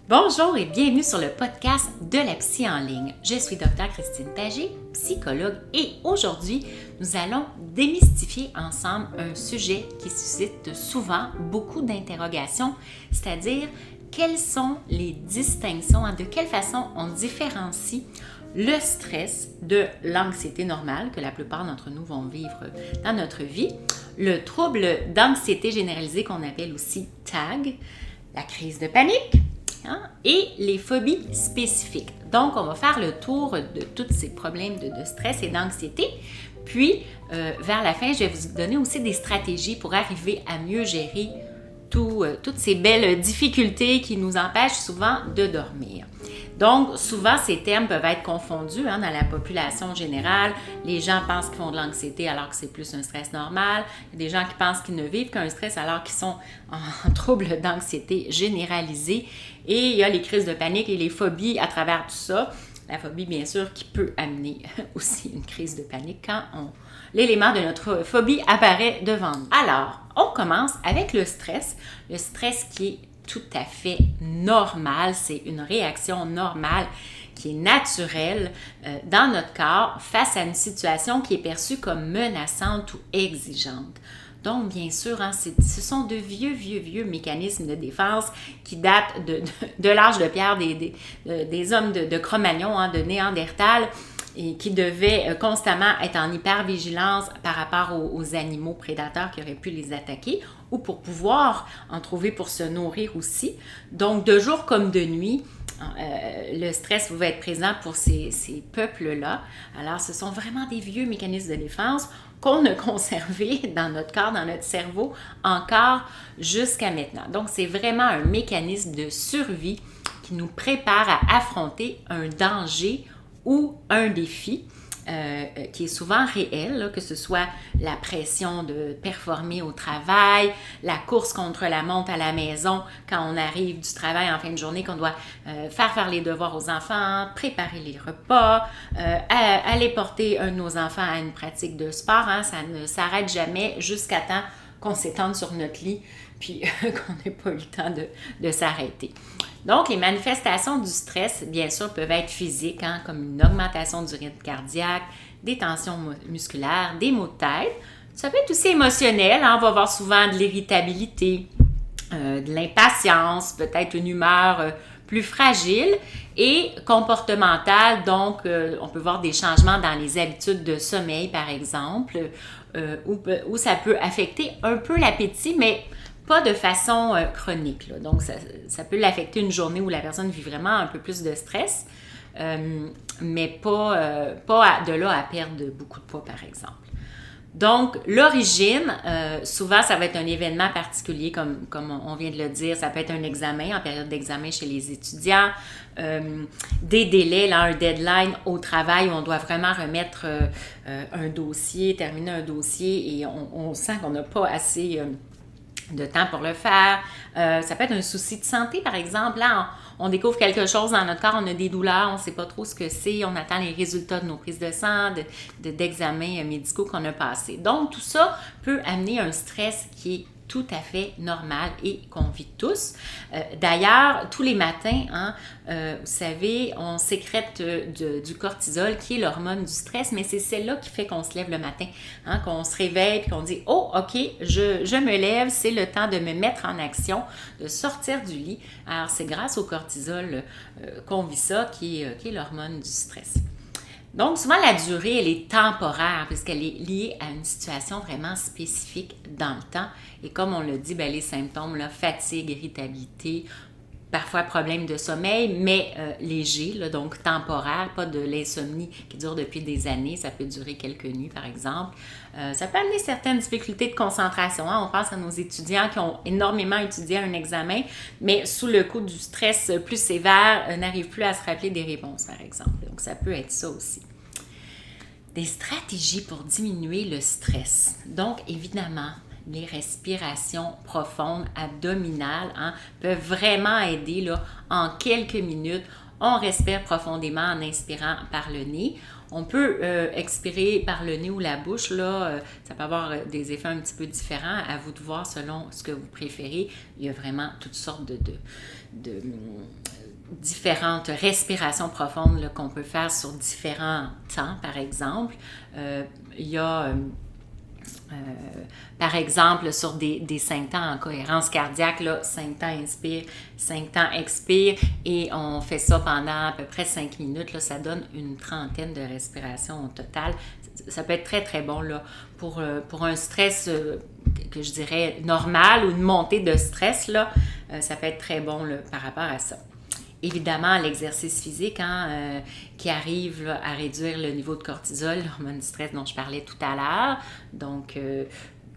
Bonjour et bienvenue sur le podcast de la psy en ligne. Je suis Dr Christine Pagé, psychologue, et aujourd'hui, nous allons démystifier ensemble un sujet qui suscite souvent beaucoup d'interrogations, c'est-à-dire quelles sont les distinctions, de quelle façon on différencie le stress de l'anxiété normale que la plupart d'entre nous vont vivre dans notre vie, le trouble d'anxiété généralisée qu'on appelle aussi TAG, la crise de panique, et les phobies spécifiques. Donc, on va faire le tour de tous ces problèmes de stress et d'anxiété. Puis, vers la fin, je vais vous donner aussi des stratégies pour arriver à mieux gérer toutes ces belles difficultés qui nous empêchent souvent de dormir. Donc, souvent, ces termes peuvent être confondus dans la population générale. Les gens pensent qu'ils font de l'anxiété alors que c'est plus un stress normal. Il y a des gens qui pensent qu'ils ne vivent qu'un stress alors qu'ils sont en trouble d'anxiété généralisée. Et il y a les crises de panique et les phobies à travers tout ça. La phobie, bien sûr, qui peut amener aussi une crise de panique quand l'élément de notre phobie apparaît devant nous. Alors, on commence avec le stress. Le stress qui est tout à fait normal, c'est une réaction normale qui est naturelle dans notre corps face à une situation qui est perçue comme menaçante ou exigeante. Donc, bien sûr, ce sont de vieux mécanismes de défense qui datent de l'âge de pierre des hommes de Cro-Magnon, de Néandertal, et qui devaient constamment être en hypervigilance par rapport aux animaux prédateurs qui auraient pu les attaquer ou pour pouvoir en trouver pour se nourrir aussi. Donc, de jour comme de nuit, le stress pouvait être présent pour ces peuples-là. Alors, ce sont vraiment des vieux mécanismes de défense qu'on a conservés dans notre corps, dans notre cerveau, encore jusqu'à maintenant. Donc, c'est vraiment un mécanisme de survie qui nous prépare à affronter un danger ou un défi qui est souvent réel, que ce soit la pression de performer au travail, la course contre la montre à la maison quand on arrive du travail en fin de journée, qu'on doit faire les devoirs aux enfants, préparer les repas, aller porter un de nos enfants à une pratique de sport. Ça ne s'arrête jamais jusqu'à temps qu'on s'étende sur notre lit puis qu'on n'ait pas eu le temps de s'arrêter. Donc, les manifestations du stress, bien sûr, peuvent être physiques, comme une augmentation du rythme cardiaque, des tensions musculaires, des maux de tête. Ça peut être aussi émotionnel, on va voir souvent de l'irritabilité, de l'impatience, peut-être une humeur plus fragile, et comportementale, donc on peut voir des changements dans les habitudes de sommeil, par exemple, où ça peut affecter un peu l'appétit, mais pas de façon chronique. Donc, ça peut l'affecter une journée où la personne vit vraiment un peu plus de stress, mais pas de là à perdre beaucoup de poids, par exemple. Donc, l'origine, souvent, ça va être un événement particulier, comme on vient de le dire. Ça peut être un examen, en période d'examen chez les étudiants, des délais, un deadline au travail où on doit vraiment remettre un dossier, terminer un dossier, et on sent qu'on n'a pas assez de temps pour le faire. Ça peut être un souci de santé, par exemple. Là, on découvre quelque chose dans notre corps, on a des douleurs, on ne sait pas trop ce que c'est, on attend les résultats de nos prises de sang, d'examens médicaux qu'on a passés. Donc, tout ça peut amener un stress qui est tout à fait normal et qu'on vit tous. D'ailleurs, tous les matins, vous savez, on sécrète du cortisol, qui est l'hormone du stress, mais c'est celle-là qui fait qu'on se lève le matin, qu'on se réveille et qu'on dit « Oh, OK, je me lève, c'est le temps de me mettre en action, de sortir du lit. » Alors, c'est grâce au cortisol qu'on vit ça, qui est l'hormone du stress. Donc, souvent, la durée, elle est temporaire puisqu'elle est liée à une situation vraiment spécifique dans le temps. Et comme on l'a dit, les symptômes, fatigue, irritabilité, parfois problème de sommeil, mais léger, donc temporaire, pas de l'insomnie qui dure depuis des années. Ça peut durer quelques nuits, par exemple. Ça peut amener certaines difficultés de concentration. On pense à nos étudiants qui ont énormément étudié un examen, mais sous le coup du stress plus sévère, n'arrivent plus à se rappeler des réponses, par exemple. Donc, ça peut être ça aussi. Des stratégies pour diminuer le stress. Donc, évidemment, les respirations profondes, abdominales, peuvent vraiment aider en quelques minutes. On respire profondément en inspirant par le nez. On peut expirer par le nez ou la bouche, ça peut avoir des effets un petit peu différents, à vous de voir selon ce que vous préférez. Il y a vraiment toutes sortes différentes respirations profondes là, qu'on peut faire sur différents temps, par exemple. Il y a... par exemple, sur des 5 temps en cohérence cardiaque, là, 5 temps inspire, 5 temps expire, et on fait ça pendant à peu près 5 minutes. Là, ça donne une trentaine de respirations au total. Ça peut être très, très bon là, pour un stress que je dirais normal ou une montée de stress. Là, ça peut être très bon là, par rapport à ça. Évidemment, l'exercice physique qui arrive là, à réduire le niveau de cortisol, l'hormone du stress dont je parlais tout à l'heure. Donc,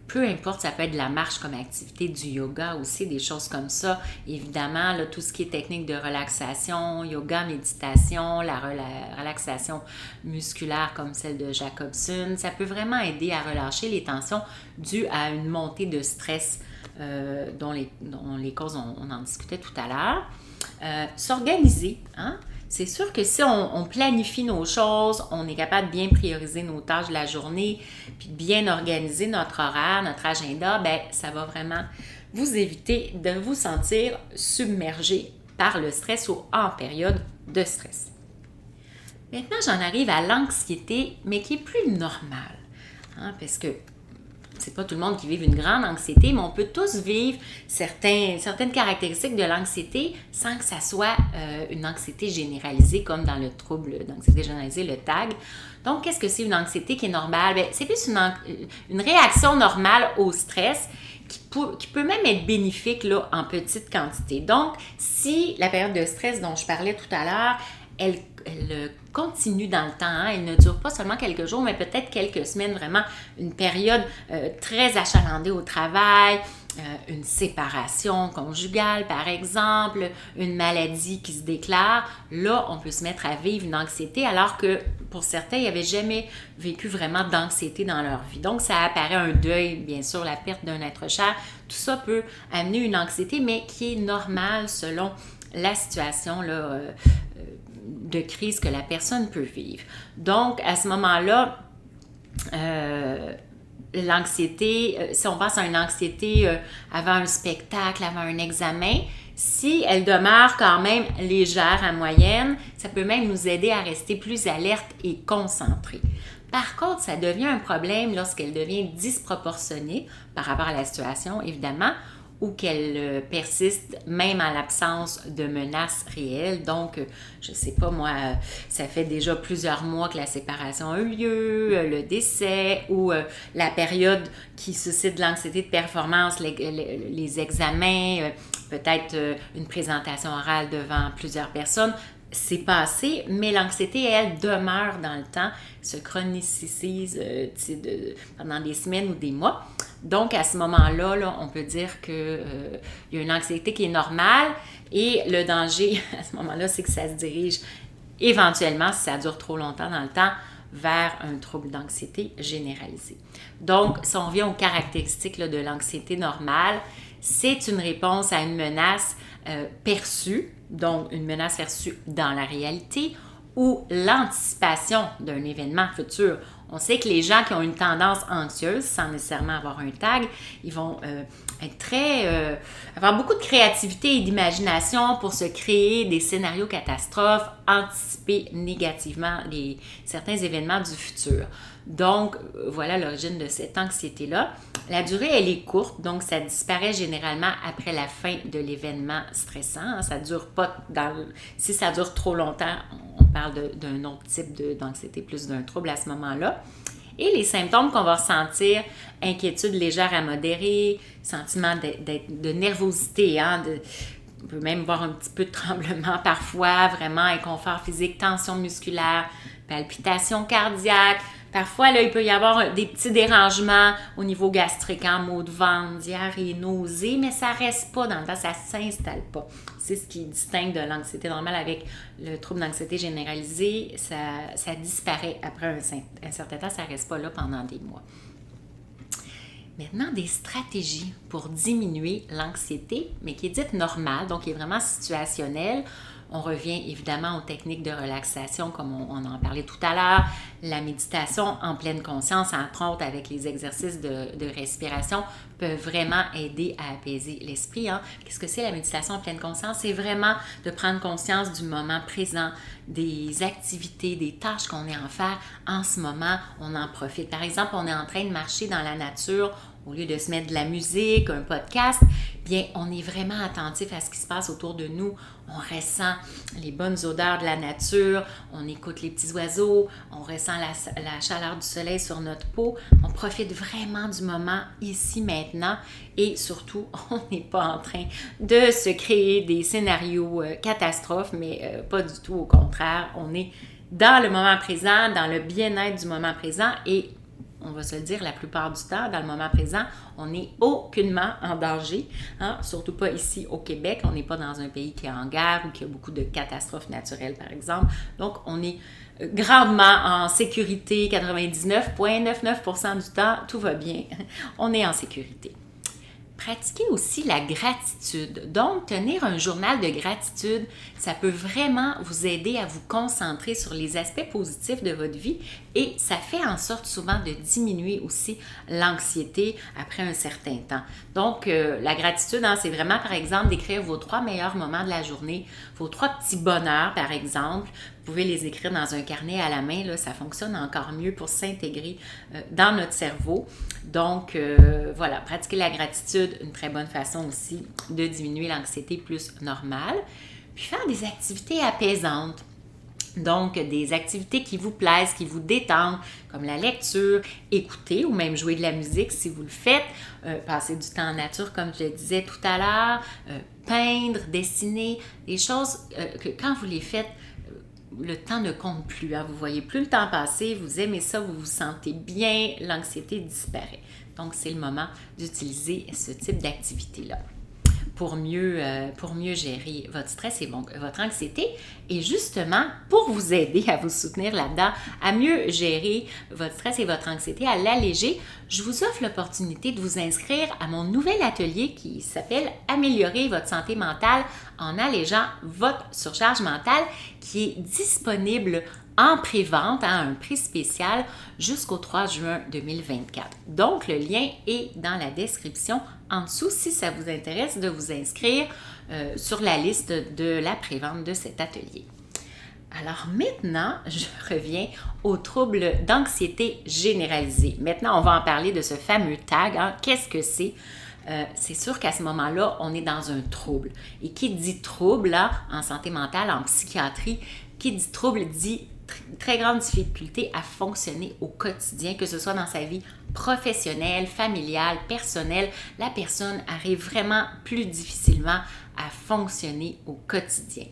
peu importe, ça peut être de la marche comme activité, du yoga aussi, des choses comme ça. Évidemment, là, tout ce qui est technique de relaxation, yoga, méditation, la relaxation musculaire comme celle de Jacobson, ça peut vraiment aider à relâcher les tensions dues à une montée de stress dont les causes, on en discutait tout à l'heure. S'organiser, hein? C'est sûr que si on planifie nos choses, on est capable de bien prioriser nos tâches de la journée, puis de bien organiser notre horaire, notre agenda, bien, ça va vraiment vous éviter de vous sentir submergé par le stress ou en période de stress. Maintenant, j'en arrive à l'anxiété, mais qui est plus normale, hein, parce que c'est pas tout le monde qui vit une grande anxiété, mais on peut tous vivre certaines caractéristiques de l'anxiété sans que ça soit une anxiété généralisée, comme dans le trouble d'anxiété généralisée, le TAG. Donc, qu'est-ce que c'est une anxiété qui est normale? Bien, c'est plus une réaction normale au stress qui peut même être bénéfique là, en petite quantité. Donc, si la période de stress dont je parlais tout à l'heure, elle continue dans le temps, hein. Elle ne dure pas seulement quelques jours, mais peut-être quelques semaines, vraiment une période très achalandée au travail, une séparation conjugale par exemple, une maladie qui se déclare. Là, on peut se mettre à vivre une anxiété alors que pour certains, ils n'avaient jamais vécu vraiment d'anxiété dans leur vie. Donc, ça apparaît un deuil, bien sûr, la perte d'un être cher. Tout ça peut amener une anxiété, mais qui est normale selon la situation là, de crise que la personne peut vivre. Donc, à ce moment-là, l'anxiété, si on pense à une anxiété avant un spectacle, avant un examen, si elle demeure quand même légère à moyenne, ça peut même nous aider à rester plus alerte et concentrés. Par contre, ça devient un problème lorsqu'elle devient disproportionnée par rapport à la situation, évidemment, ou qu'elle persiste même en l'absence de menaces réelles. Donc, je ne sais pas moi, ça fait déjà plusieurs mois que la séparation a eu lieu, le décès ou la période qui suscite de l'anxiété de performance, les examens, peut-être une présentation orale devant plusieurs personnes. C'est passé, mais l'anxiété, elle, demeure dans le temps, se chronicise pendant des semaines ou des mois. Donc, à ce moment-là, là, on peut dire qu'il y a une anxiété qui est normale et le danger, à ce moment-là, c'est que ça se dirige éventuellement, si ça dure trop longtemps dans le temps, vers un trouble d'anxiété généralisé. Donc, si on revient aux caractéristiques là, de l'anxiété normale, c'est une réponse à une menace perçue, donc une menace perçue dans la réalité, ou l'anticipation d'un événement futur. On sait que les gens qui ont une tendance anxieuse, sans nécessairement avoir un TAG, ils vont être avoir beaucoup de créativité et d'imagination pour se créer des scénarios catastrophes, anticiper négativement certains événements du futur. Donc, voilà l'origine de cette anxiété-là. La durée, elle est courte, donc ça disparaît généralement après la fin de l'événement stressant. Ça dure pas si ça dure trop longtemps, on parle d'un autre type d'anxiété, plus d'un trouble à ce moment-là. Et les symptômes qu'on va ressentir, inquiétude légère à modérée, sentiment de nervosité, hein, on peut même voir un petit peu de tremblement parfois, vraiment inconfort physique, tension musculaire, palpitations cardiaques. Parfois, là, il peut y avoir des petits dérangements au niveau gastrique, hein, maux de ventre, diarrhée, nausées, mais ça ne reste pas dans le temps, ça ne s'installe pas. C'est ce qui distingue de l'anxiété normale avec le trouble d'anxiété généralisée. Ça disparaît après un certain temps, ça ne reste pas là pendant des mois. Maintenant, des stratégies pour diminuer l'anxiété, mais qui est dite normale, donc qui est vraiment situationnelle. On revient évidemment aux techniques de relaxation comme on en parlait tout à l'heure, la méditation en pleine conscience, entre autres avec les exercices de respiration, peuvent vraiment aider à apaiser l'esprit. Qu'est-ce que c'est la méditation en pleine conscience? C'est vraiment de prendre conscience du moment présent, des activités, des tâches qu'on est en faire en ce moment, on en profite. Par exemple, on est en train de marcher dans la nature, au lieu de se mettre de la musique, un podcast, bien, on est vraiment attentif à ce qui se passe autour de nous. On ressent les bonnes odeurs de la nature, on écoute les petits oiseaux, on ressent la chaleur du soleil sur notre peau. On profite vraiment du moment ici, maintenant, et surtout, on n'est pas en train de se créer des scénarios catastrophes, mais pas du tout, au contraire. On est dans le moment présent, dans le bien-être du moment présent et on va se le dire, la plupart du temps, dans le moment présent, on n'est aucunement en danger, surtout pas ici au Québec. On n'est pas dans un pays qui est en guerre ou qui a beaucoup de catastrophes naturelles, par exemple. Donc, on est grandement en sécurité, 99,99% du temps, tout va bien. On est en sécurité. Pratiquez aussi la gratitude. Donc, tenir un journal de gratitude, ça peut vraiment vous aider à vous concentrer sur les aspects positifs de votre vie et ça fait en sorte souvent de diminuer aussi l'anxiété après un certain temps. Donc, la gratitude, c'est vraiment, par exemple, d'écrire vos 3 meilleurs moments de la journée, vos 3 petits bonheurs, par exemple. Vous pouvez les écrire dans un carnet à la main, là, ça fonctionne encore mieux pour s'intégrer dans notre cerveau. Donc, voilà, pratiquer la gratitude, une très bonne façon aussi de diminuer l'anxiété plus normale. Puis faire des activités apaisantes. Donc, des activités qui vous plaisent, qui vous détendent, comme la lecture, écouter ou même jouer de la musique si vous le faites, passer du temps en nature, comme je le disais tout à l'heure, peindre, dessiner, des choses que quand vous les faites, le temps ne compte plus. Vous ne voyez plus le temps passer, vous aimez ça, vous vous sentez bien, l'anxiété disparaît. Donc, c'est le moment d'utiliser ce type d'activité-là pour mieux gérer votre stress et votre anxiété. Et justement, pour vous aider à vous soutenir là-dedans, à mieux gérer votre stress et votre anxiété, à l'alléger, je vous offre l'opportunité de vous inscrire à mon nouvel atelier qui s'appelle « Améliorer votre santé mentale en allégeant votre surcharge mentale » qui est disponible en pré-vente à un prix spécial jusqu'au 3 juin 2024. Donc, le lien est dans la description en dessous si ça vous intéresse de vous inscrire sur la liste de la pré-vente de cet atelier. Alors maintenant, je reviens aux troubles d'anxiété généralisée. Maintenant, on va en parler de ce fameux tag. Qu'est-ce que c'est? C'est sûr qu'à ce moment-là, on est dans un trouble. Et qui dit trouble, en santé mentale, en psychiatrie, qui dit trouble dit très grande difficulté à fonctionner au quotidien, que ce soit dans sa vie professionnelle, familiale, personnelle. La personne arrive vraiment plus difficilement à fonctionner au quotidien.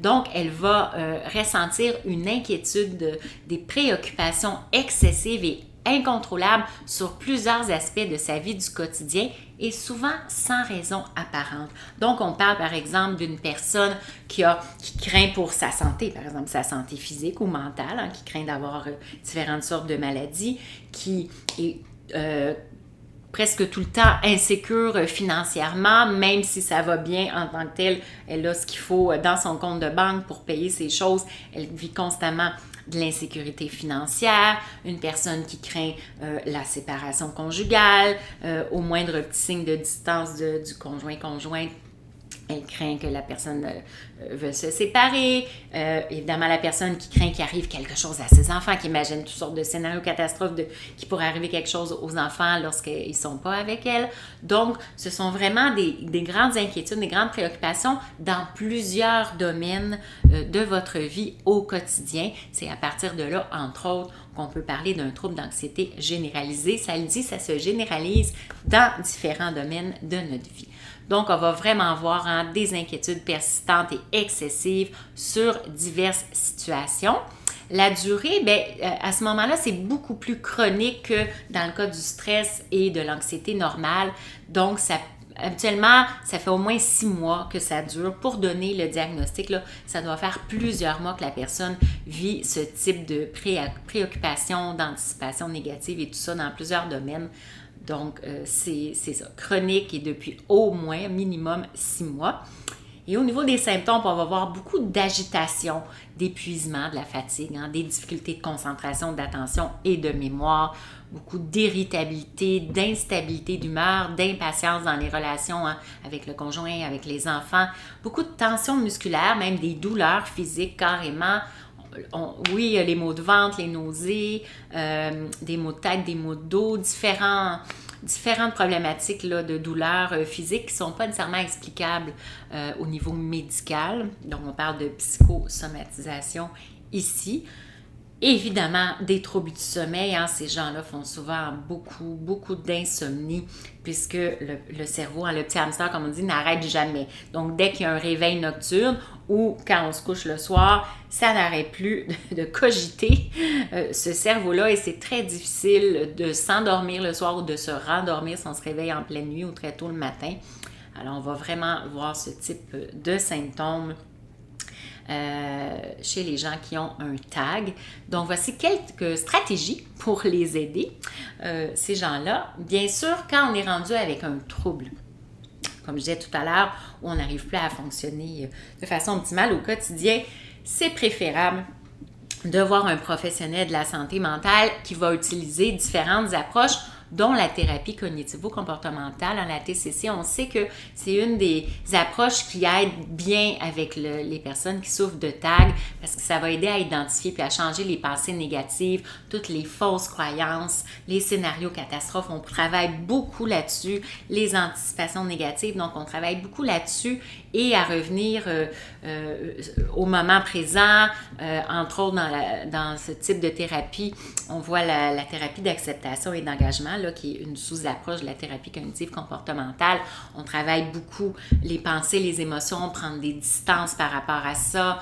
Donc, elle va ressentir une inquiétude, des préoccupations excessives et incontrôlables sur plusieurs aspects de sa vie du quotidien et souvent sans raison apparente. Donc, on parle par exemple d'une personne qui craint pour sa santé, par exemple sa santé physique ou mentale, qui craint d'avoir différentes sortes de maladies, qui est presque tout le temps insécure financièrement, même si ça va bien en tant que telle, elle a ce qu'il faut dans son compte de banque pour payer ses choses, elle vit constamment de l'insécurité financière, une personne qui craint la séparation conjugale, au moindre petit signe de distance du conjoint-conjointe, elle craint que la personne veut se séparer. Évidemment, la personne qui craint qu'il arrive quelque chose à ses enfants, qui imagine toutes sortes de scénarios catastrophes qui pourrait arriver quelque chose aux enfants lorsqu'ils ne sont pas avec elle. Donc, ce sont vraiment des grandes inquiétudes, des grandes préoccupations dans plusieurs domaines de votre vie au quotidien. C'est à partir de là, entre autres, qu'on peut parler d'un trouble d'anxiété généralisé. Ça le dit, ça se généralise dans différents domaines de notre vie. Donc, on va vraiment voir des inquiétudes persistantes et excessives sur diverses situations. La durée, à ce moment-là, c'est beaucoup plus chronique que dans le cas du stress et de l'anxiété normale. Donc, habituellement, ça fait au moins 6 mois que ça dure. Pour donner le diagnostic, là, ça doit faire plusieurs mois que la personne vit ce type de préoccupation, d'anticipation négative et tout ça dans plusieurs domaines. Donc, c'est ça, chronique et depuis au moins minimum 6 mois. Et au niveau des symptômes, on va voir beaucoup d'agitation, d'épuisement, de la fatigue, des difficultés de concentration, d'attention et de mémoire, beaucoup d'irritabilité, d'instabilité d'humeur, d'impatience dans les relations avec le conjoint, avec les enfants, beaucoup de tensions musculaires, même des douleurs physiques carrément. Oui, il y a les maux de ventre, les nausées, des maux de tête, des maux de dos, différentes problématiques là, de douleurs physiques qui ne sont pas nécessairement explicables au niveau médical. Donc, on parle de psychosomatisation ici. Évidemment, des troubles du sommeil, ces gens-là font souvent beaucoup d'insomnie puisque le cerveau, le petit hamster, comme on dit, n'arrête jamais. Donc, dès qu'il y a un réveil nocturne ou quand on se couche le soir, ça n'arrête plus de cogiter ce cerveau-là et c'est très difficile de s'endormir le soir ou de se rendormir si on se réveille en pleine nuit ou très tôt le matin. Alors, on va vraiment voir ce type de symptômes chez les gens qui ont un TAG. Donc, voici quelques stratégies pour les aider, ces gens-là. Bien sûr, quand on est rendu avec un trouble, comme je disais tout à l'heure, où on n'arrive plus à fonctionner de façon optimale au quotidien, c'est préférable de voir un professionnel de la santé mentale qui va utiliser différentes approches dont la thérapie cognitivo-comportementale. En la TCC, on sait que c'est une des approches qui aide bien avec les personnes qui souffrent de TAG parce que ça va aider à identifier puis à changer les pensées négatives, toutes les fausses croyances, les scénarios catastrophes. On travaille beaucoup là-dessus, les anticipations négatives. Donc, on travaille beaucoup là-dessus et à revenir au moment présent. Entre autres, dans ce type de thérapie, on voit la thérapie d'acceptation et d'engagement, là, qui est une sous-approche de la thérapie cognitive comportementale. On travaille beaucoup les pensées, les émotions, prendre des distances par rapport à ça,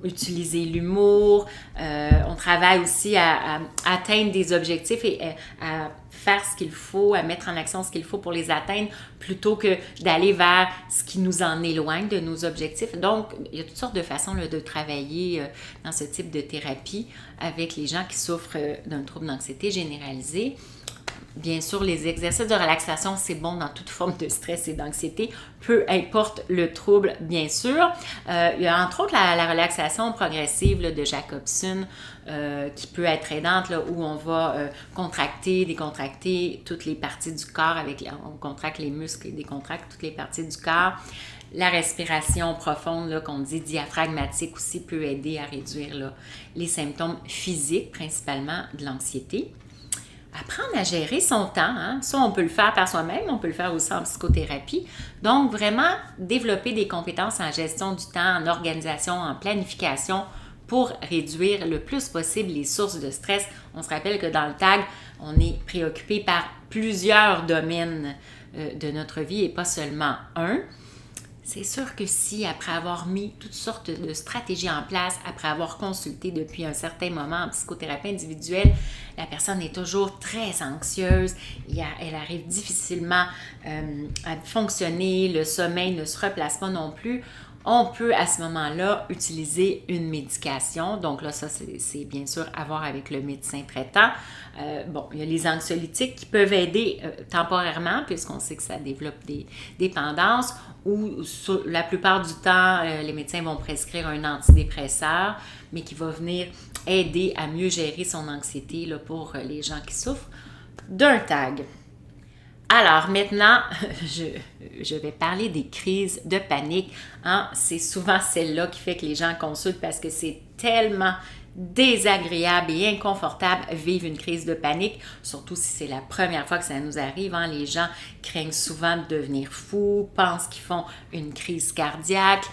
utiliser l'humour. On travaille aussi à atteindre des objectifs et à faire ce qu'il faut, à mettre en action ce qu'il faut pour les atteindre, plutôt que d'aller vers ce qui nous en éloigne de nos objectifs. Donc, il y a toutes sortes de façons là, de travailler dans ce type de thérapie avec les gens qui souffrent d'un trouble d'anxiété généralisée. Bien sûr, les exercices de relaxation, c'est bon dans toute forme de stress et d'anxiété, peu importe le trouble, bien sûr. Il y a entre autres la relaxation progressive là, de Jacobson qui peut être aidante, là, où on va contracter, décontracter toutes les parties du corps. On contracte les muscles et décontracte toutes les parties du corps. La respiration profonde, là, qu'on dit diaphragmatique aussi, peut aider à réduire là, les symptômes physiques, principalement de l'anxiété. Apprendre à gérer son temps, ça on peut le faire par soi-même, on peut le faire aussi en psychothérapie. Donc vraiment développer des compétences en gestion du temps, en organisation, en planification pour réduire le plus possible les sources de stress. On se rappelle que dans le TAG, on est préoccupé par plusieurs domaines de notre vie et pas seulement un. C'est sûr que si, après avoir mis toutes sortes de stratégies en place, après avoir consulté depuis un certain moment en psychothérapie individuelle, la personne est toujours très anxieuse, elle arrive difficilement à fonctionner, le sommeil ne se replace pas non plus, on peut à ce moment-là utiliser une médication. Donc là, ça, c'est bien sûr à voir avec le médecin traitant. Il y a les anxiolytiques qui peuvent aider temporairement, puisqu'on sait que ça développe des dépendances, ou la plupart du temps, les médecins vont prescrire un antidépresseur, mais qui va venir aider à mieux gérer son anxiété là, pour les gens qui souffrent d'un TAG. Alors maintenant, je vais parler des crises de panique. C'est souvent celle-là qui fait que les gens consultent parce que c'est tellement désagréable et inconfortable vivre une crise de panique, surtout si c'est la première fois que ça nous arrive. Les gens craignent souvent de devenir fous, pensent qu'ils font une crise cardiaque,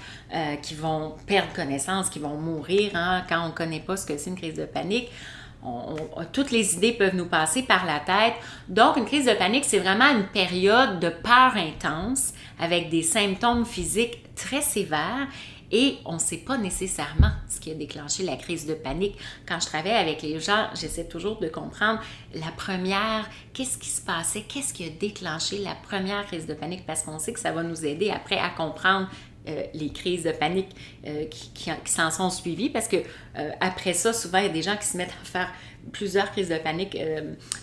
qu'ils vont perdre connaissance, qu'ils vont mourir quand on ne connaît pas ce que c'est une crise de panique. Toutes les idées peuvent nous passer par la tête. Donc, une crise de panique, c'est vraiment une période de peur intense avec des symptômes physiques très sévères et on ne sait pas nécessairement ce qui a déclenché la crise de panique. Quand je travaille avec les gens, j'essaie toujours de comprendre la première, qu'est-ce qui se passait, qu'est-ce qui a déclenché la première crise de panique, parce qu'on sait que ça va nous aider après à comprendre les crises de panique qui s'en sont suivies, parce que après ça, souvent, il y a des gens qui se mettent à faire plusieurs crises de panique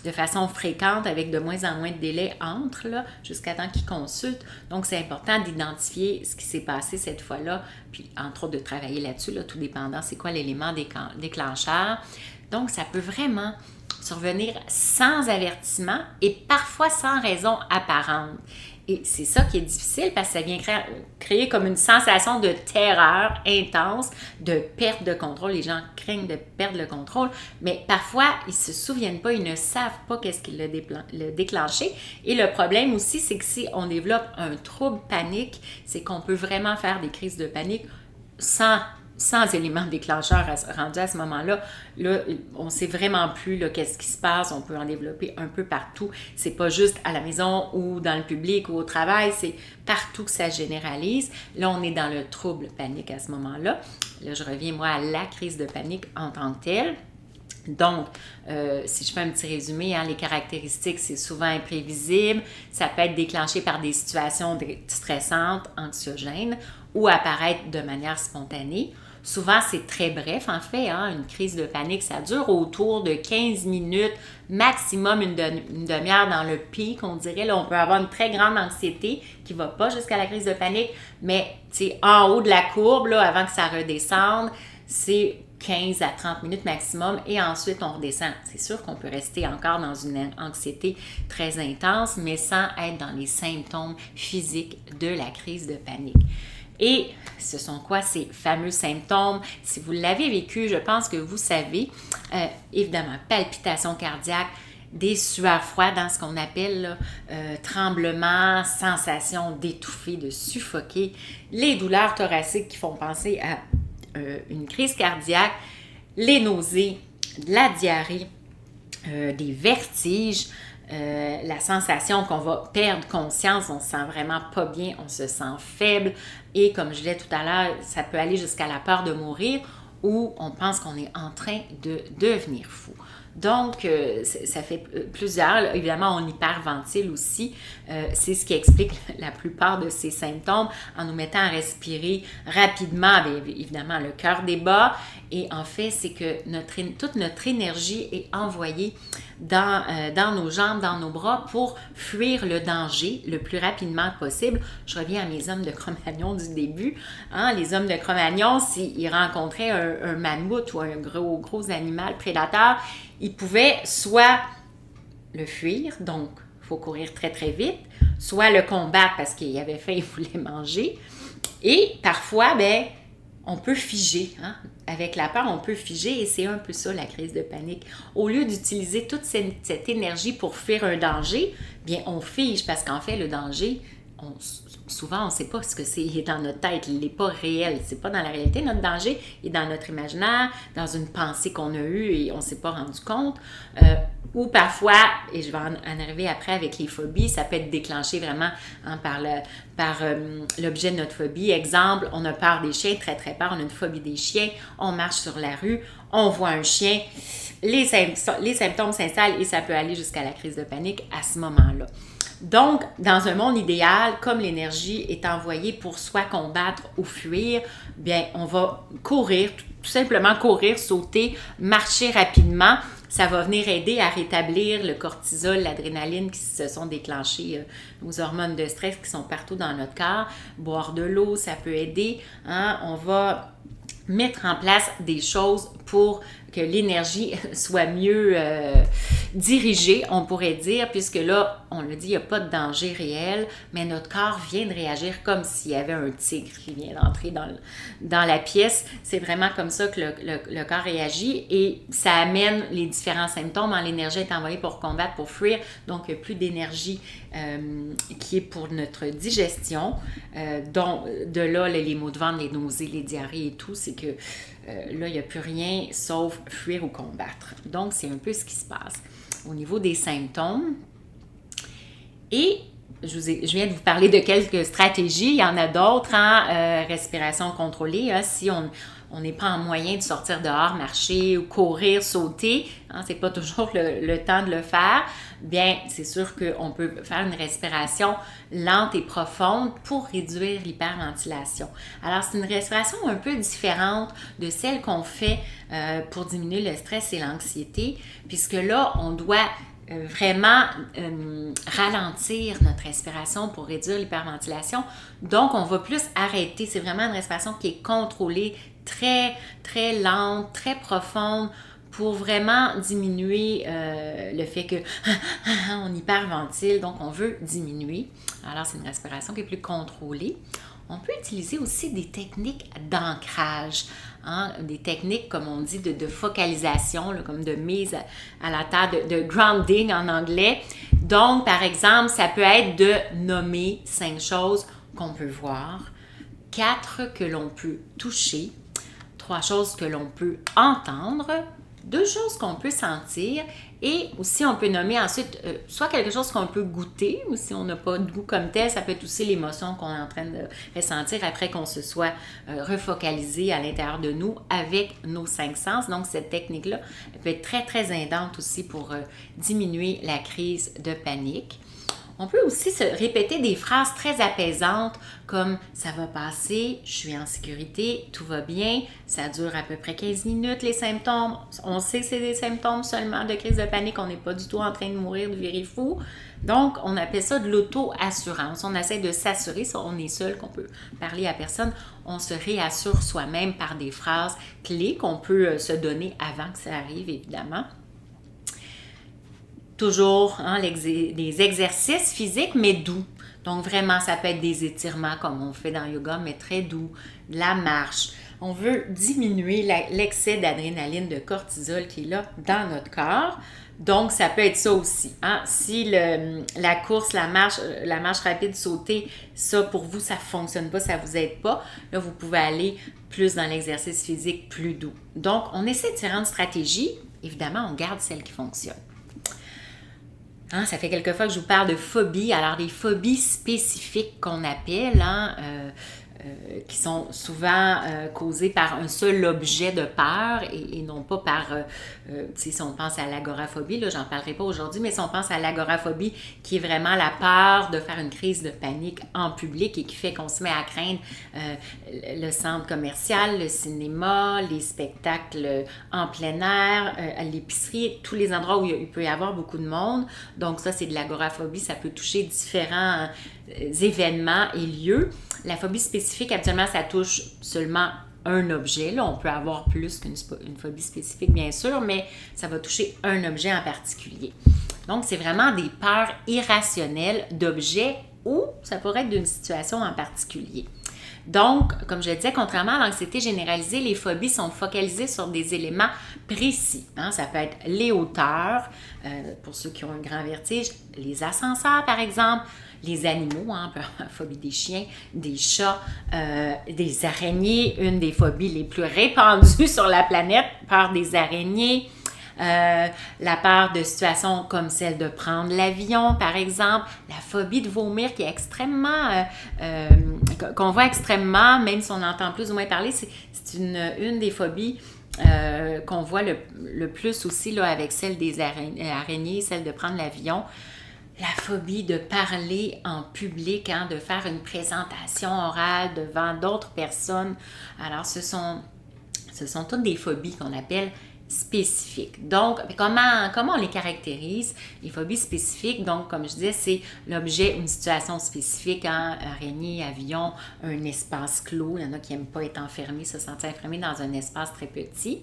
de façon fréquente avec de moins en moins de délai entre, là, jusqu'à temps qu'ils consultent. Donc, c'est important d'identifier ce qui s'est passé cette fois-là, puis entre autres de travailler là-dessus, là, tout dépendant c'est quoi l'élément déclencheur. Donc, ça peut vraiment survenir sans avertissement et parfois sans raison apparente. Et c'est ça qui est difficile parce que ça vient créer comme une sensation de terreur intense, de perte de contrôle. Les gens craignent de perdre le contrôle, mais parfois, ils ne se souviennent pas, ils ne savent pas qu'est-ce qui l'a déclenché. Et le problème aussi, c'est que si on développe un trouble panique, c'est qu'on peut vraiment faire des crises de panique sans élément déclencheur rendu à ce moment-là. Là, on ne sait vraiment plus qu'est-ce qui se passe. On peut en développer un peu partout. C'est pas juste à la maison ou dans le public ou au travail. C'est partout que ça généralise. Là, on est dans le trouble panique à ce moment-là. Là, je reviens, moi, à la crise de panique en tant que telle. Donc, si je fais un petit résumé, les caractéristiques, c'est souvent imprévisible. Ça peut être déclenché par des situations stressantes, anxiogènes ou apparaître de manière spontanée. Souvent, c'est très bref, en fait. Une crise de panique, ça dure autour de 15 minutes, maximum une demi-heure dans le pic, on dirait. Là, on peut avoir une très grande anxiété qui ne va pas jusqu'à la crise de panique, mais en haut de la courbe, là, avant que ça redescende, c'est 15 à 30 minutes maximum et ensuite on redescend. C'est sûr qu'on peut rester encore dans une anxiété très intense, mais sans être dans les symptômes physiques de la crise de panique. Et ce sont quoi ces fameux symptômes? Si vous l'avez vécu, je pense que vous savez, évidemment, palpitations cardiaques, des sueurs froides dans ce qu'on appelle tremblements, sensation d'étouffer, de suffoquer, les douleurs thoraciques qui font penser à une crise cardiaque, les nausées, la diarrhée, des vertiges, la sensation qu'on va perdre conscience, on se sent vraiment pas bien, on se sent faible et comme je l'ai tout à l'heure, ça peut aller jusqu'à la peur de mourir ou on pense qu'on est en train de devenir fou. Donc, ça fait plusieurs. Là, évidemment, on hyperventile aussi. C'est ce qui explique la plupart de ces symptômes en nous mettant à respirer rapidement. Bien, évidemment, le cœur débat. Et en fait, c'est que toute notre énergie est envoyée dans nos jambes, dans nos bras pour fuir le danger le plus rapidement possible. Je reviens à mes hommes de Cro-Magnon du début. Les hommes de Cro-Magnon, s'ils rencontraient un mammouth ou un gros animal prédateur, ils pouvaient soit le fuir, donc il faut courir très très vite, soit le combattre parce qu'il avait faim, il voulait manger. Et parfois, on peut figer. Avec la peur, on peut figer et c'est un peu ça la crise de panique. Au lieu d'utiliser toute cette énergie pour fuir un danger, bien on fige parce qu'en fait, le danger, souvent, on ne sait pas ce que c'est. Il est dans notre tête, il n'est pas réel. C'est pas dans la réalité. Notre danger il est dans notre imaginaire, dans une pensée qu'on a eue et on ne s'est pas rendu compte. Ou parfois, et je vais en arriver après avec les phobies, ça peut être déclenché vraiment par l'objet de notre phobie. Exemple, on a peur des chiens, très très peur, on a une phobie des chiens, on marche sur la rue, on voit un chien, les symptômes s'installent et ça peut aller jusqu'à la crise de panique à ce moment-là. Donc, dans un monde idéal, comme l'énergie est envoyée pour soit combattre ou fuir, bien, on va courir, tout simplement courir, sauter, marcher rapidement. Ça va venir aider à rétablir le cortisol, l'adrénaline qui se sont déclenchés aux hormones de stress qui sont partout dans notre corps. Boire de l'eau, ça peut aider. On va mettre en place des choses pour que l'énergie soit mieux dirigée, on pourrait dire, puisque là, on le dit, il n'y a pas de danger réel, mais notre corps vient de réagir comme s'il y avait un tigre qui vient d'entrer dans la pièce. C'est vraiment comme ça que le corps réagit et ça amène les différents symptômes. L'énergie est envoyée pour combattre, pour fuir, donc il n'y a plus d'énergie qui est pour notre digestion. Donc, de là, les maux de ventre, les nausées, les diarrhées et tout, c'est que là, il n'y a plus rien sauf fuir ou combattre. Donc, c'est un peu ce qui se passe au niveau des symptômes. Et je viens de vous parler de quelques stratégies. Il y en a d'autres, respiration contrôlée. Si on n'est pas en moyen de sortir dehors, marcher ou courir, sauter, hein, c'est pas toujours le temps de le faire, bien, c'est sûr qu'on peut faire une respiration lente et profonde pour réduire l'hyperventilation. Alors, c'est une respiration un peu différente de celle qu'on fait pour diminuer le stress et l'anxiété, puisque là, on doit vraiment ralentir notre respiration pour réduire l'hyperventilation. Donc, on va plus arrêter. C'est vraiment une respiration qui est contrôlée, très, très lente, très profonde pour vraiment diminuer le fait que on hyperventile. Donc, on veut diminuer. Alors, c'est une respiration qui est plus contrôlée. On peut utiliser aussi des techniques d'ancrage, hein, des techniques, comme on dit, de focalisation, là, comme de mise à la terre, de grounding en anglais. Donc, par exemple, ça peut être de nommer 5 choses qu'on peut voir, 4 que l'on peut toucher, 3 choses que l'on peut entendre, 2 choses qu'on peut sentir et aussi on peut nommer ensuite soit quelque chose qu'on peut goûter ou si on n'a pas de goût comme tel, ça peut être aussi l'émotion qu'on est en train de ressentir après qu'on se soit refocalisé à l'intérieur de nous avec nos 5 sens. Donc cette technique-là, elle peut être très très aidante aussi pour diminuer la crise de panique. On peut aussi se répéter des phrases très apaisantes comme « ça va passer, je suis en sécurité, tout va bien, ça dure à peu près 15 minutes les symptômes, on sait que c'est des symptômes seulement de crise de panique, on n'est pas du tout en train de mourir, de virer fou. » Donc, on appelle ça de l'auto-assurance. On essaie de s'assurer, si on est seul, qu'on peut parler à personne, on se réassure soi-même par des phrases clés qu'on peut se donner avant que ça arrive, évidemment. Toujours hein, des exercices physiques, mais doux. Donc vraiment, ça peut être des étirements comme on fait dans le yoga, mais très doux, de la marche. On veut diminuer l'excès d'adrénaline, de cortisol qui est là dans notre corps. Donc, ça peut être ça aussi. Hein? Si la course, la marche rapide, sauter, ça pour vous, ça ne fonctionne pas, ça ne vous aide pas, là, vous pouvez aller plus dans l'exercice physique plus doux. Donc, on essaie de tirer une stratégie. Évidemment, on garde celle qui fonctionne. Hein, ça fait quelques fois que je vous parle de phobies. Alors, des phobies spécifiques qu'on appelle, qui sont souvent causées par un seul objet de peur et non pas par, si on pense à l'agoraphobie, là, j'en parlerai pas aujourd'hui, mais si on pense à l'agoraphobie, qui est vraiment la peur de faire une crise de panique en public et qui fait qu'on se met à craindre le centre commercial, le cinéma, les spectacles en plein air, à l'épicerie, tous les endroits où il peut y avoir beaucoup de monde. Donc ça, c'est de l'agoraphobie, ça peut toucher différents événements et lieux. La phobie spécifique, habituellement, ça touche seulement un objet. Là, on peut avoir plus qu'une phobie spécifique, bien sûr, mais ça va toucher un objet en particulier. Donc, c'est vraiment des peurs irrationnelles d'objets ou ça pourrait être d'une situation en particulier. Donc, comme je le disais, contrairement à l'anxiété généralisée, les phobies sont focalisées sur des éléments précis. Hein? Ça peut être les hauteurs, pour ceux qui ont un grand vertige, les ascenseurs, par exemple, les animaux, hein, la phobie des chiens, des chats, des araignées, une des phobies les plus répandues sur la planète, peur des araignées, la peur de situations comme celle de prendre l'avion, par exemple, la phobie de vomir qui est extrêmement, qu'on voit extrêmement, même si on entend plus ou moins parler, c'est une des phobies qu'on voit le plus aussi là, avec celle des araignées, celle de prendre l'avion. La phobie de parler en public, hein, de faire une présentation orale devant d'autres personnes. Alors, ce sont toutes des phobies qu'on appelle spécifiques. Donc, comment on les caractérise? Les phobies spécifiques, donc, comme je disais, c'est l'objet, une situation spécifique, hein, araignée, avion, un espace clos. Il y en a qui n'aiment pas être enfermés, se sentir enfermés dans un espace très petit.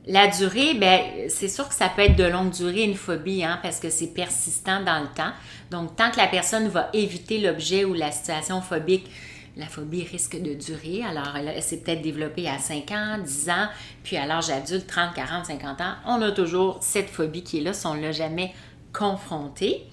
La durée, bien, c'est sûr que ça peut être de longue durée, une phobie, hein, parce que c'est persistant dans le temps. Donc, tant que la personne va éviter l'objet ou la situation phobique, la phobie risque de durer. Alors, elle s'est peut-être développée à 5 ans, 10 ans, puis à l'âge adulte, 30, 40, 50 ans, on a toujours cette phobie qui est là si on ne l'a jamais confrontée.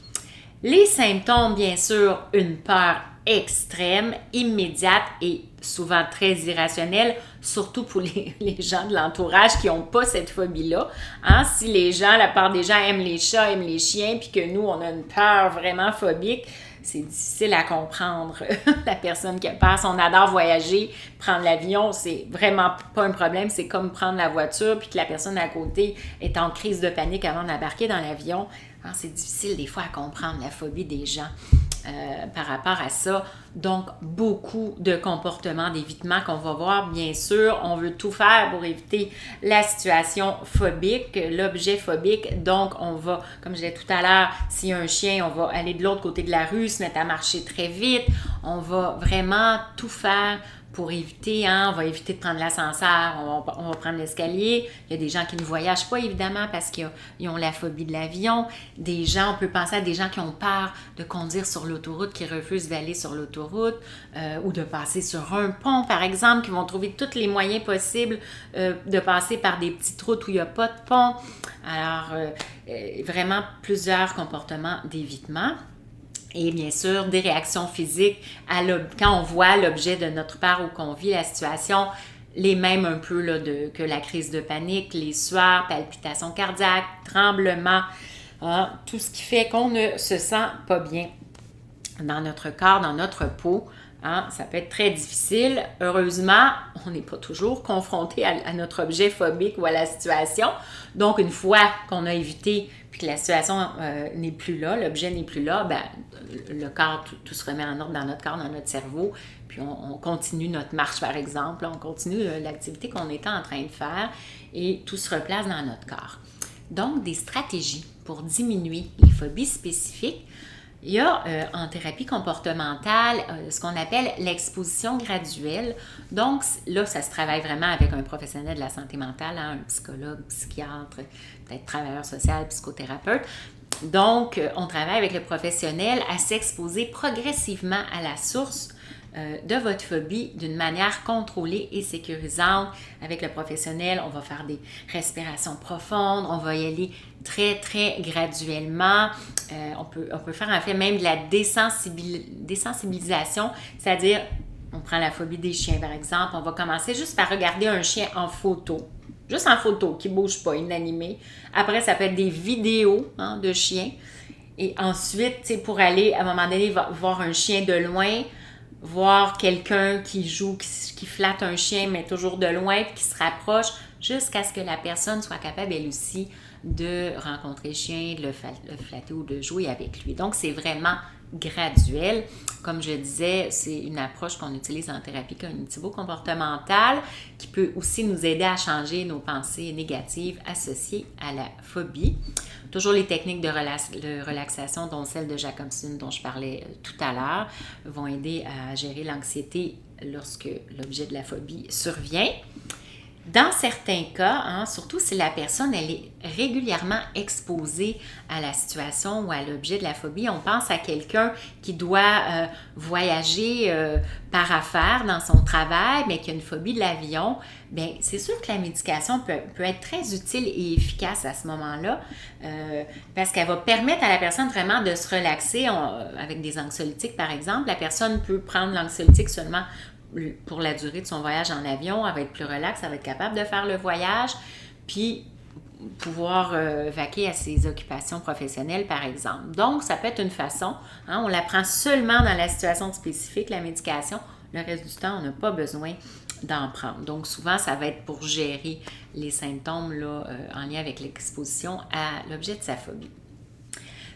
Les symptômes, bien sûr, une peur extrême, immédiate et souvent très irrationnelle, surtout pour les gens de l'entourage qui n'ont pas cette phobie-là. Hein? Si la part des gens aiment les chats, aiment les chiens, puis que nous, on a une peur vraiment phobique, c'est difficile à comprendre. La personne qui a peur, si on adore voyager, prendre l'avion, c'est vraiment pas un problème. C'est comme prendre la voiture, puis que la personne à côté est en crise de panique avant d'embarquer dans l'avion. Alors, c'est difficile des fois à comprendre la phobie des gens par rapport à ça. Donc, beaucoup de comportements d'évitement qu'on va voir. Bien sûr, on veut tout faire pour éviter la situation phobique, l'objet phobique. Donc, on va, comme je disais tout à l'heure, s'il y a un chien, on va aller de l'autre côté de la rue, se mettre à marcher très vite. On va vraiment tout faire pour éviter, on va éviter de prendre l'ascenseur, on va prendre l'escalier. Il y a des gens qui ne voyagent pas, évidemment, parce qu'ils ont la phobie de l'avion. Des gens, on peut penser à des gens qui ont peur de conduire sur l'autoroute, qui refusent d'aller sur l'autoroute ou de passer sur un pont, par exemple, qui vont trouver tous les moyens possibles de passer par des petites routes où il n'y a pas de pont. Alors, vraiment plusieurs comportements d'évitement. Et bien sûr, des réactions physiques quand on voit l'objet de notre peur ou qu'on vit la situation, les mêmes un peu là, que la crise de panique, les sueurs, palpitations cardiaques, tremblements, tout ce qui fait qu'on ne se sent pas bien dans notre corps, dans notre peau. Ça peut être très difficile. Heureusement, on n'est pas toujours confronté à notre objet phobique ou à la situation. Donc, une fois qu'on a évité puis que la situation n'est plus là, l'objet n'est plus là, le corps, tout se remet en ordre dans notre corps, dans notre cerveau, puis on continue notre marche, par exemple. On continue l'activité qu'on était en train de faire et tout se replace dans notre corps. Donc, des stratégies pour diminuer les phobies spécifiques. Il y a en thérapie comportementale ce qu'on appelle l'exposition graduelle. Donc là, ça se travaille vraiment avec un professionnel de la santé mentale, un psychologue, psychiatre, peut-être travailleur social, psychothérapeute. Donc, on travaille avec le professionnel à s'exposer progressivement à la source de votre phobie d'une manière contrôlée et sécurisante. Avec le professionnel, on va faire des respirations profondes, on va y aller très, très graduellement. On peut faire en fait même de la désensibilisation, c'est-à-dire, on prend la phobie des chiens par exemple, on va commencer juste par regarder un chien en photo. Juste en photo, qui ne bouge pas, inanimé. Après, ça peut être des vidéos de chiens. Et ensuite, pour aller, à un moment donné, voir un chien de loin, voir quelqu'un qui joue, qui flatte un chien, mais toujours de loin, puis qui se rapproche, jusqu'à ce que la personne soit capable, elle aussi, de rencontrer le chien, de le flatter ou de jouer avec lui. Donc, c'est vraiment graduel. Comme je disais, c'est une approche qu'on utilise en thérapie cognitivo-comportementale qui peut aussi nous aider à changer nos pensées négatives associées à la phobie. Toujours les techniques de relaxation, dont celle de Jacobson dont je parlais tout à l'heure, vont aider à gérer l'anxiété lorsque l'objet de la phobie survient. Dans certains cas, surtout si la personne elle est régulièrement exposée à la situation ou à l'objet de la phobie, on pense à quelqu'un qui doit voyager par affaires dans son travail, mais qui a une phobie de l'avion. Bien, c'est sûr que la médication peut être très utile et efficace à ce moment-là parce qu'elle va permettre à la personne vraiment de se relaxer avec des anxiolytiques, par exemple. La personne peut prendre l'anxiolytique seulement pour la durée de son voyage en avion, elle va être plus relaxe, elle va être capable de faire le voyage, puis pouvoir vaquer à ses occupations professionnelles, par exemple. Donc, ça peut être une façon, on la prend seulement dans la situation spécifique, la médication, le reste du temps, on n'a pas besoin d'en prendre. Donc, souvent, ça va être pour gérer les symptômes là, en lien avec l'exposition à l'objet de sa phobie.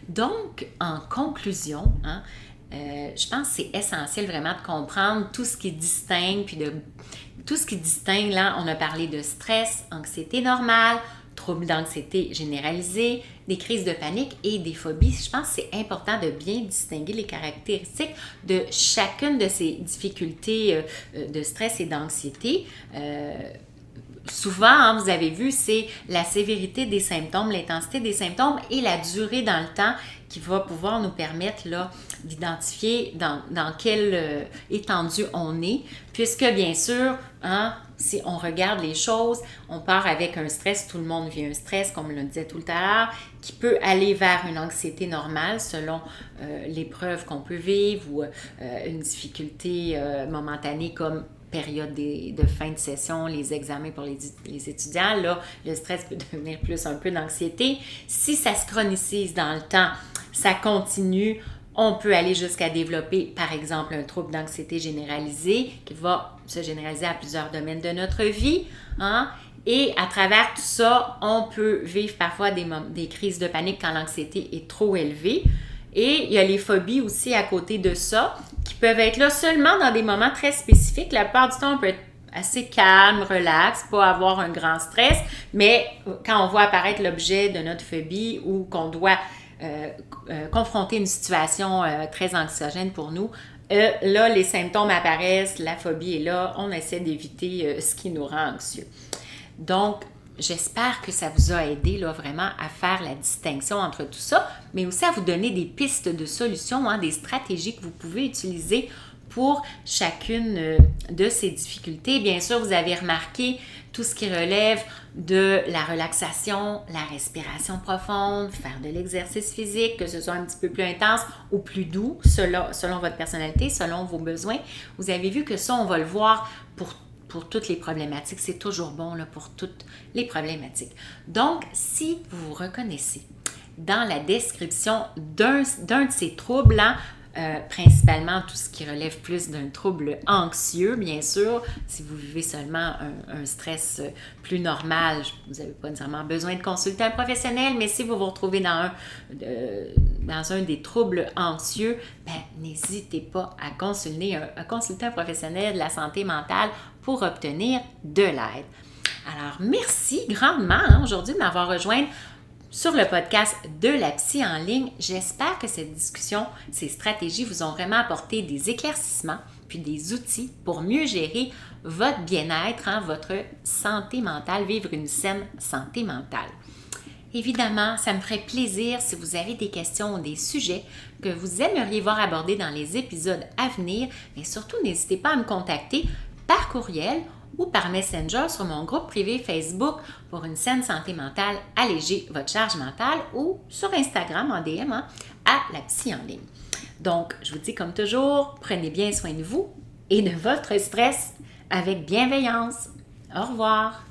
Donc, en conclusion, je pense que c'est essentiel vraiment de comprendre tout ce qui distingue, puis de tout ce qui distingue, là, on a parlé de stress, anxiété normale, troubles d'anxiété généralisés, des crises de panique et des phobies. Je pense que c'est important de bien distinguer les caractéristiques de chacune de ces difficultés de stress et d'anxiété. souvent, hein, vous avez vu, c'est la sévérité des symptômes, l'intensité des symptômes et la durée dans le temps qui va pouvoir nous permettre là, d'identifier dans quelle étendue on est, puisque bien sûr, hein, si on regarde les choses, on part avec un stress, tout le monde vit un stress, comme on le disait tout à l'heure, qui peut aller vers une anxiété normale selon l'épreuve qu'on peut vivre ou une difficulté momentanée comme période de fin de session, les examens pour les étudiants, là, le stress peut devenir plus un peu d'anxiété. Si ça se chronicise dans le temps, ça continue, on peut aller jusqu'à développer, par exemple, un trouble d'anxiété généralisé qui va se généraliser à plusieurs domaines de notre vie, hein? Et à travers tout ça, on peut vivre parfois des crises de panique quand l'anxiété est trop élevée. Et il y a les phobies aussi à côté de ça, qui peuvent être là seulement dans des moments très spécifiques. La plupart du temps, on peut être assez calme, relax, pas avoir un grand stress, mais quand on voit apparaître l'objet de notre phobie ou qu'on doit confronter une situation très anxiogène pour nous, là, les symptômes apparaissent, la phobie est là, on essaie d'éviter ce qui nous rend anxieux. Donc, j'espère que ça vous a aidé là, vraiment à faire la distinction entre tout ça, mais aussi à vous donner des pistes de solutions, hein, des stratégies que vous pouvez utiliser pour chacune de ces difficultés. Bien sûr, vous avez remarqué tout ce qui relève de la relaxation, la respiration profonde, faire de l'exercice physique, que ce soit un petit peu plus intense ou plus doux, selon votre personnalité, selon vos besoins. Vous avez vu que ça, on va le voir pour toutes les problématiques. C'est toujours bon là, pour toutes les problématiques. Donc, si vous vous reconnaissez dans la description d'un de ces troubles-là, principalement tout ce qui relève plus d'un trouble anxieux, bien sûr. Si vous vivez seulement un stress plus normal, vous n'avez pas nécessairement besoin de consulter un professionnel, mais si vous vous retrouvez dans un des troubles anxieux, n'hésitez pas à consulter un professionnel de la santé mentale pour obtenir de l'aide. Alors, merci grandement aujourd'hui de m'avoir rejoint sur le podcast de la psy en ligne. J'espère que cette discussion, ces stratégies vous ont vraiment apporté des éclaircissements puis des outils pour mieux gérer votre bien-être, hein, votre santé mentale, vivre une saine santé mentale. Évidemment, ça me ferait plaisir si vous avez des questions ou des sujets que vous aimeriez voir abordés dans les épisodes à venir, mais surtout n'hésitez pas à me contacter par courriel ou par Messenger sur mon groupe privé Facebook pour une saine santé mentale, alléger votre charge mentale ou sur Instagram en DM à la psy en ligne. Donc, je vous dis comme toujours, prenez bien soin de vous et de votre stress avec bienveillance. Au revoir!